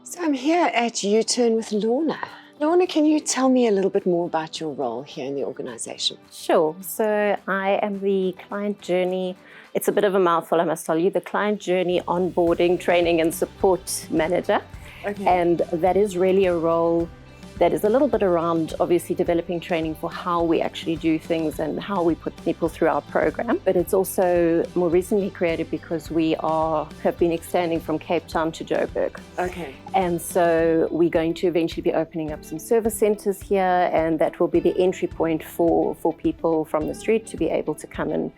So I'm here at UTurn with Lorna. Lorna, can you tell me a little bit more about your role here in the organisation? Sure. So I am the client journey. It's a bit of a mouthful, I must tell you. The client journey onboarding, training and support manager. Okay. And that is really a role that is a little bit around obviously developing training for how we actually do things and how we put people through our program. But it's also more recently created because we have been extending from Cape Town to Johannesburg. Okay. And so we're going to eventually be opening up some service centres here, and that will be the entry point for people from the street to be able to come and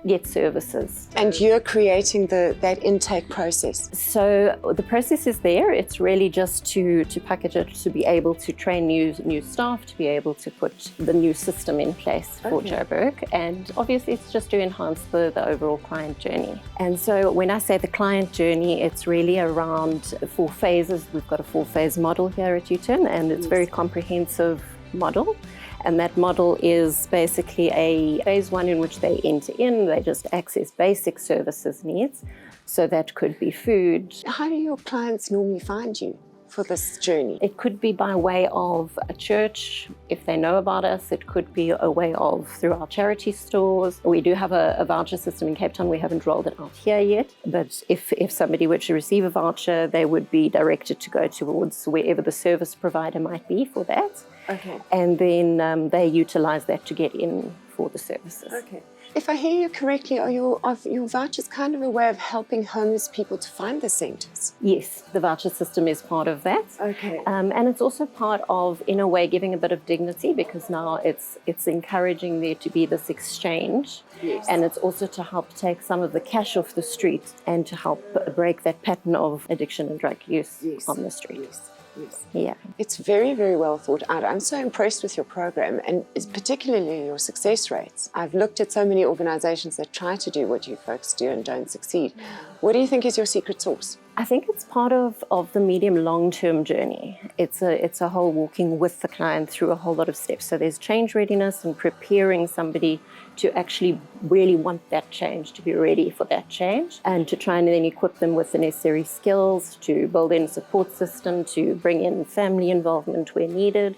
get services. And you're creating that intake process? So the process is there. It's really just to package it, to be able to train new staff, to be able to put the new system in place for Johannesburg. And obviously it's just to enhance the overall client journey. And so when I say the client journey, it's really around 4 phases. We've got a 4-phase model here at UTurn, and it's a very comprehensive model. And that model is basically a phase 1 in which they enter in, they just access basic services needs. So that could be food. How do your clients normally find you for this journey? It could be by way of a church, if they know about us. It could be a way of through our charity stores. We do have a voucher system in Cape Town. We haven't rolled it out here yet. But if somebody were to receive a voucher, they would be directed to go towards wherever the service provider might be for that. Okay. And then they utilize that to get in for the services. Okay. If I hear you correctly, are your vouchers kind of a way of helping homeless people to find the centres? Yes, the voucher system is part of that. Okay. And it's also part of, in a way, giving a bit of dignity, because now it's encouraging there to be this exchange. Yes. And it's also to help take some of the cash off the street and to help break that pattern of addiction and drug use on the street. Yes. Yes. Yeah. It's very, very well thought out. I'm so impressed with your program, and particularly your success rates. I've looked at so many organisations that try to do what you folks do and don't succeed. What do you think is your secret sauce? I think it's part of the medium long-term journey. It's a whole walking with the client through a whole lot of steps. So there's change readiness and preparing somebody to actually really want that change, to be ready for that change, and to try and then equip them with the necessary skills, to build in a support system, to bring in family involvement where needed,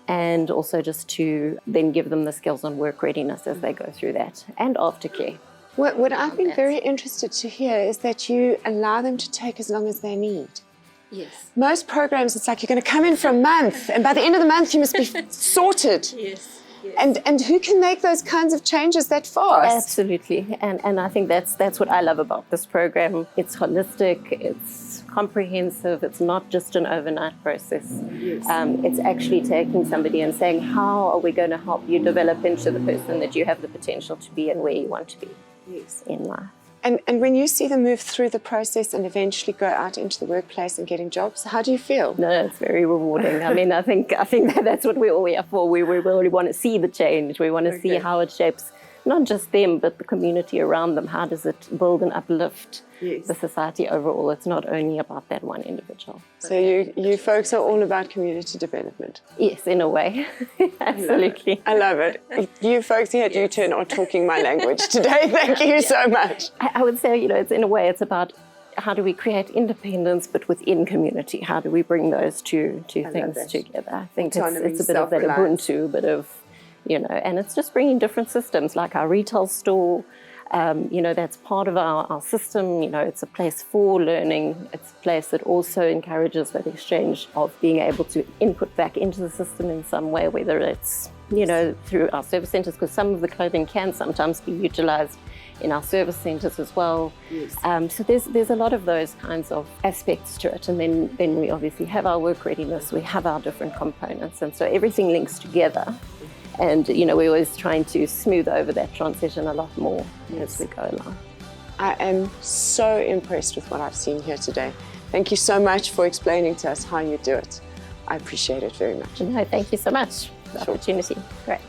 and also just to then give them the skills on work readiness as they go through that, and aftercare. What I've been very interested to hear is that you allow them to take as long as they need. Yes. Most programs, it's like you're going to come in for a month, and by the end of the month you must be sorted. Yes. And who can make those kinds of changes that fast? Absolutely, and I think that's what I love about this program. It's holistic, it's comprehensive, it's not just an overnight process. Yes. It's actually taking somebody and saying, how are we going to help you develop into the person that you have the potential to be and where you want to be in life. And when you see them move through the process and eventually go out into the workplace and getting jobs, how do you feel? No, it's very rewarding. I mean, I think that's what we're all here for. We really want to see the change. We want to see how it shapes not just them, but the community around them. How does it build and uplift the society overall? It's not only about that one individual. So you folks are all about community development? Yes, in a way. Absolutely. I love it. You folks here at UTurn are talking my language today. Thank you so much. I would say, it's in a way, it's about how do we create independence, but within community? How do we bring those two things together? I think it's a bit of that Ubuntu, a bit of, and it's just bringing different systems, like our retail store. That's part of our system. It's a place for learning. It's a place that also encourages that exchange of being able to input back into the system in some way, whether it's, through our service centres, because some of the clothing can sometimes be utilised in our service centres as well. Yes. So there's a lot of those kinds of aspects to it. And then we obviously have our work readiness, we have our different components. And so everything links together. And, we're always trying to smooth over that transition a lot more as we go along. I am so impressed with what I've seen here today. Thank you so much for explaining to us how you do it. I appreciate it very much. No, thank you so much for the opportunity. Great.